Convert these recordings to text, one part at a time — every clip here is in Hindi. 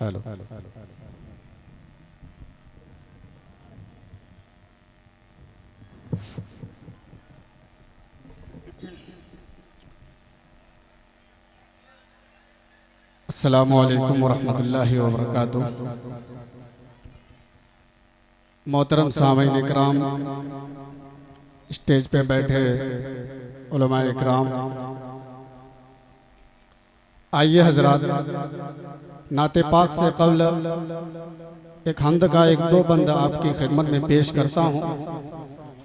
हेलो। अस्सलामु अलैकुम वरहमतुल्लाहि वबरकातुह। मोहतरम सामीन इकराम, स्टेज पे बैठे उलमा इकराम, आइए हजरात, नाते पाक से कबल एक हम्द का एक दो बंद आपकी खिदमत में पेश करता हूँ।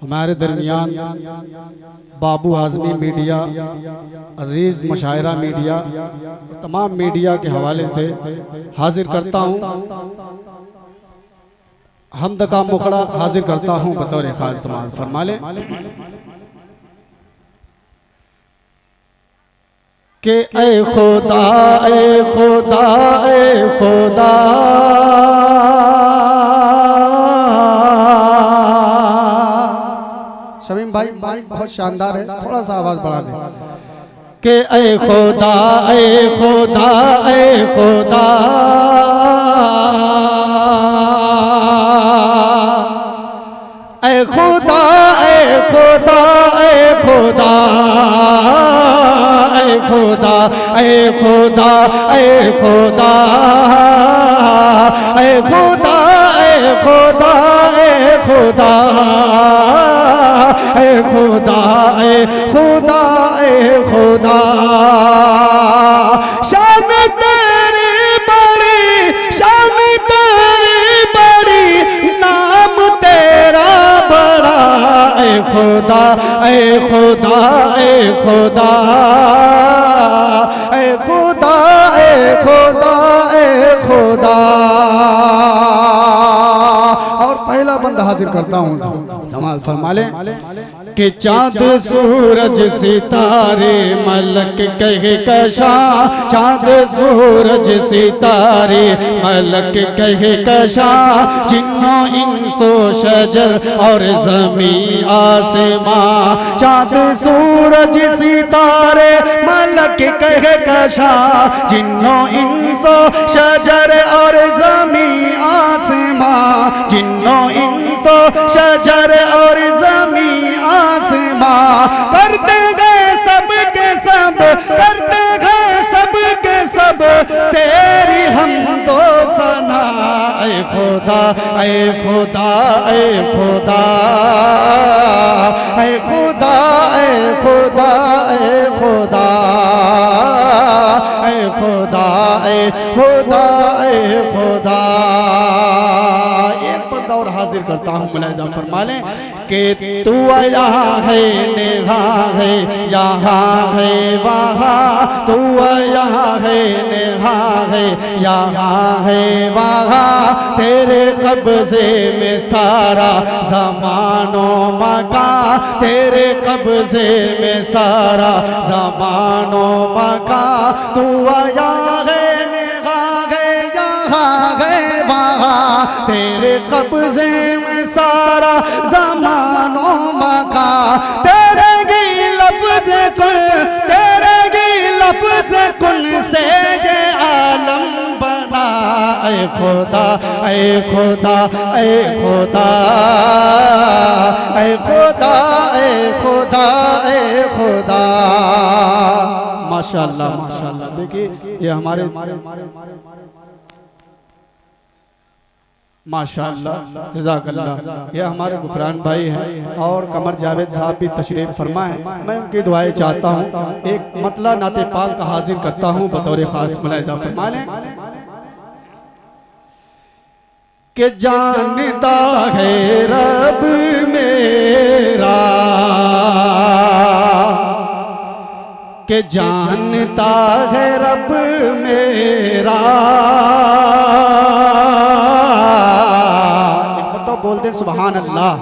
हमारे दरमियान बाबू आज़मी मीडिया, अजीज़ मुशायरा मीडिया, तमाम मीडिया के हवाले से हाजिर करता हूँ। हम्द का मुखड़ा हाजिर करता हूँ बतौर खास समाज। फरमा ले कि ए खुदा, ए खुदा, ए खुदा, शमीम भाई माइक बहुत शानदार है, थोड़ा सा आवाज बढ़ा दे। कि ए खुदा, ए खुदा, ए खुदा, ए खुदा, ए खुदा, ए खुदा, ए खुदा, ए खुदा, ए खुदा, ए खुदा, ए खुदा, ए खुदा, ए खुदा, ए खुदा, ए खुदा, शान तेरी बड़ी, शान तेरी बड़ी, नाम तेरा बड़ा, ए खुदा, ए खुदा, ए खुदा, ए खुदा, ए खुदा, ए खुदा। और पहला बंदा हाजिर करता हूँ, समाल फरमा ले कि चाँद सूरज सितारे मलक कह कशा, चाँद सूरज सितारे मलक कह कशा, जिन्नो इंसो शजर और ज़मी आसमां, चाँद सूरज सितारे मलक कह कशा, जिन्नो इंसो शजर और ज़मी आसमां, जिन्नो इंसो शजर और ज़मी आसमां, करते गए सब के सब, करते गए सब के सब, तेरी हमदो सना, ऐ खुदा, ऐ खुदा, ऐ खुदा, ऐ खुदा, ऐ खुदा, ऐ खुदा, ऐ खुदा, ऐ खुदा, ऐ खुदा। एक बंदा और हाजिर करता हूँ, मुलाहिजा फरमा लें कि तू यहाँ है, निगाह है, यहाँ है वहाँ, तू यहाँ है, निगाह है, यहाँ है वहाँ, तेरे कब्जे में सारा ज़मानो मकां, तेरे कब्जे में सारा ज़मानो मकां, तू यहाँ है, निगाह है, यहाँ है वहाँ, तेरे कब्जे में सारा ज़मानो मकां, तेरे गी लफ्ज़ कुन, तेरे गी लफ्ज़ कुन से ये आलम बना, ऐ खुदा, ऐ खुदा, ऐ खुदा, ऐ खुदा, ऐ खुदा, ऐ खुदा। माशाअल्लाह, माशाअल्लाह। देखिए ये हमारे माशाअल्लाह, जज़ाकल्लाह, ये हमारे गुफरान भाई हैं और कमर जावेद साहब भी तशरीफ फरमा है। मैं उनकी दुआएं चाहता हूँ। एक मतला नाते पाक का हाजिर करता हूँ बतौर खास, मुलाहिजा फरमा लें कि जानता है रब मेरा, कि जानता है रब मेरा, बोल दे सुभान अल्लाह,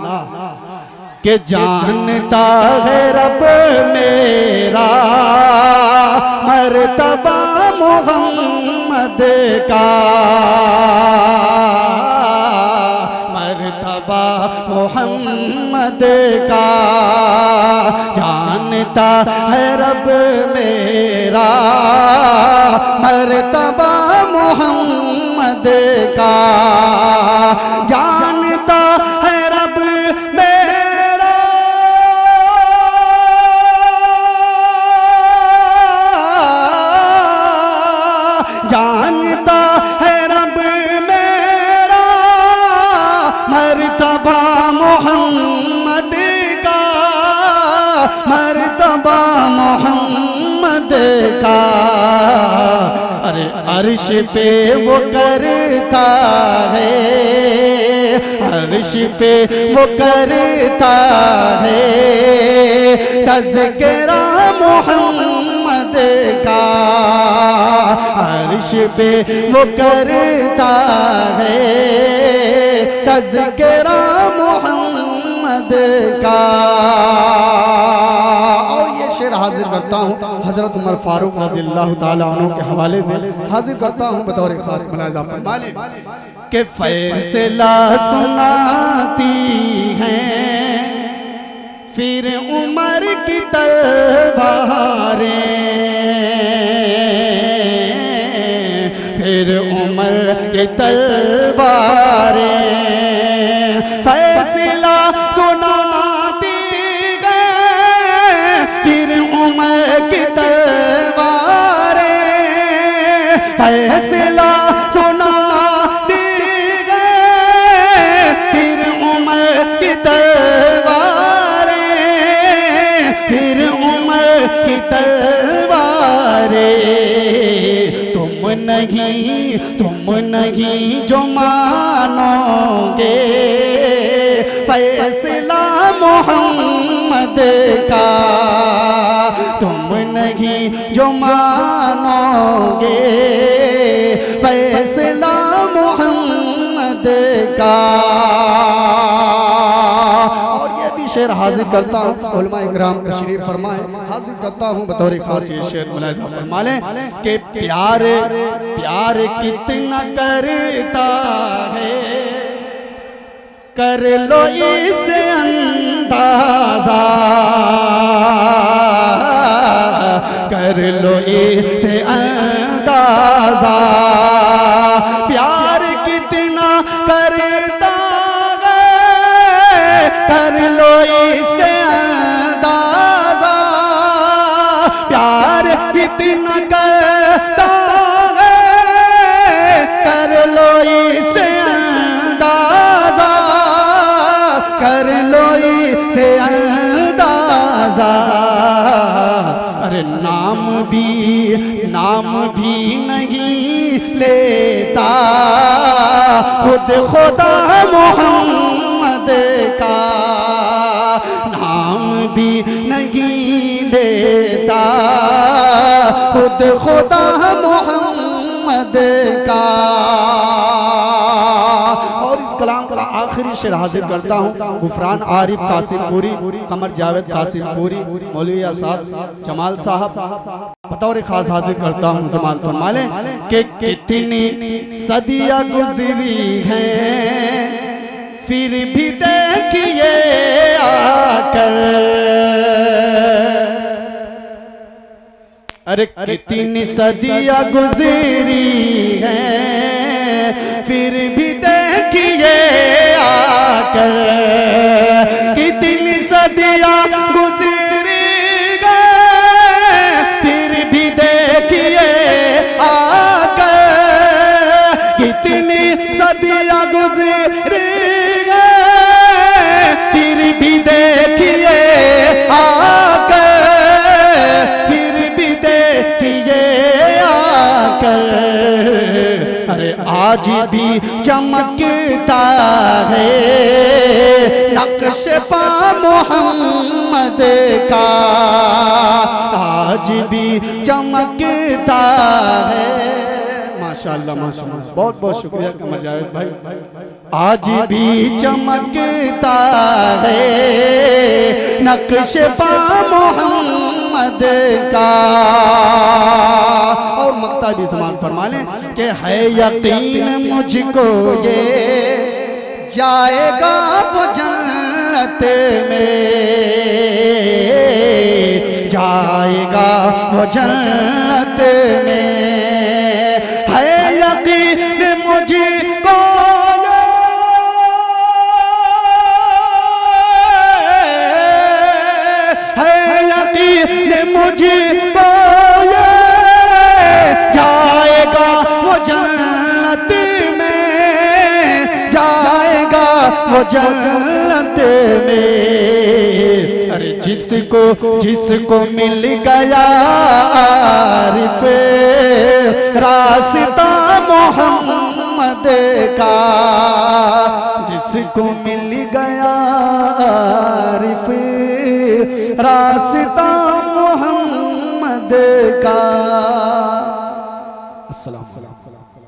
कि जानता है रब मेरा मर्तबा मोहम्मद का, मर्तबा मोहम्मद का, जानता है रब मेरा मर्तबा मोहम्मद जानता है रब मेरा मर्तबा मोहम्मद का, मर्तबा मोहम्मद का। अरे अर्श पे वो करता है, अर्श पे वो करता है तज़किरा मोहम्मद का, अर्श पे वो करता है तज़किरा मोहम्मद का। और ये शेर हाजिर करता हूँ हजरत उमर फारूक रज़ियल्लाहु ताला अन्हु के हवाले से हाजिर करता हूँ बतौर खास मुलाहिज़ा फरमा लें कि फैसला सुनाती हैं फिर उमर की तलवारें, फिर उमर की तलवारें फैसला सुनाती गए, फिर उमर की तलवारें फैसला सुना दी गए, फिर उमर की तलवारें, फिर उमर की तलवारें। तुम नहीं जो मानोगे फैसला मोहम्मद का, तुम नहीं जो मानोगे फैसला मोहम्मद का। और ये भी शेर हाजिर करता हूँ उलमा इकराम तशरीफ फरमाए, हाजिर करता हूँ बतौर खास ये शेर मुलाहिज़ा फरमा लें कि प्यार प्यार कितना करता है कर लो इसे अंदाजा, कर लो इसे अंदाजा, प्यार कितना करता है कर लो इसे अंदाजा, प्यार कितना करता है कर लो इसे अंदाजा, कर लो इसे अंदाजा। अरे नाम भी नहीं लेता खुद खुदा मोहम्मद का, नाम भी नहीं लेता खुद खुदा मोहम्मद का। और इस कलाम का आखिरी शेर हाजिर करता हूँ गुफरान आरिफ कासिमपुरी, कमर जावेद कासिमपुरी, मौलवी आसाद जमाल साहब बतौर खास हाजिर करता हूँ। ज़मान फरमा लें कि कितनी सदियाँ गुजरी हैं फिर भी देखिए आकर, अरे कितनी सदियाँ गुजरी हैं फिर भी देखिए आकर, कितनी सदियाँ गुजरी गए फिर भी देखिए आकर, कितनी सदियाँ गुजरी गए फिर भी देखिए आकर, फिर भी देखिए आकर। अरे आज भी चमकता है नक्श पा मोहम्मद का, आज भी चमकता है। माशाअल्लाह माशाअल्लाह, बहुत बहुत शुक्रिया कमर जावेद भाई। आज भी चमकता है नक्श पा मोहम्मद का। और मक्ता भी ज़मान फरमा लें कि है यकीन मुझको ये जाएगा वो जन्नत में, जाएगा वो जन्नत में, है यकीन मुझको है यकीन मुझको जाएगा जन्नत में। अरे जिसको मिल गया आरिफ रास्ता मोहम्मद का, जिसको मिल गया आरिफ रास्ता मोहम्मद का। अस्सलाम वालेकुम।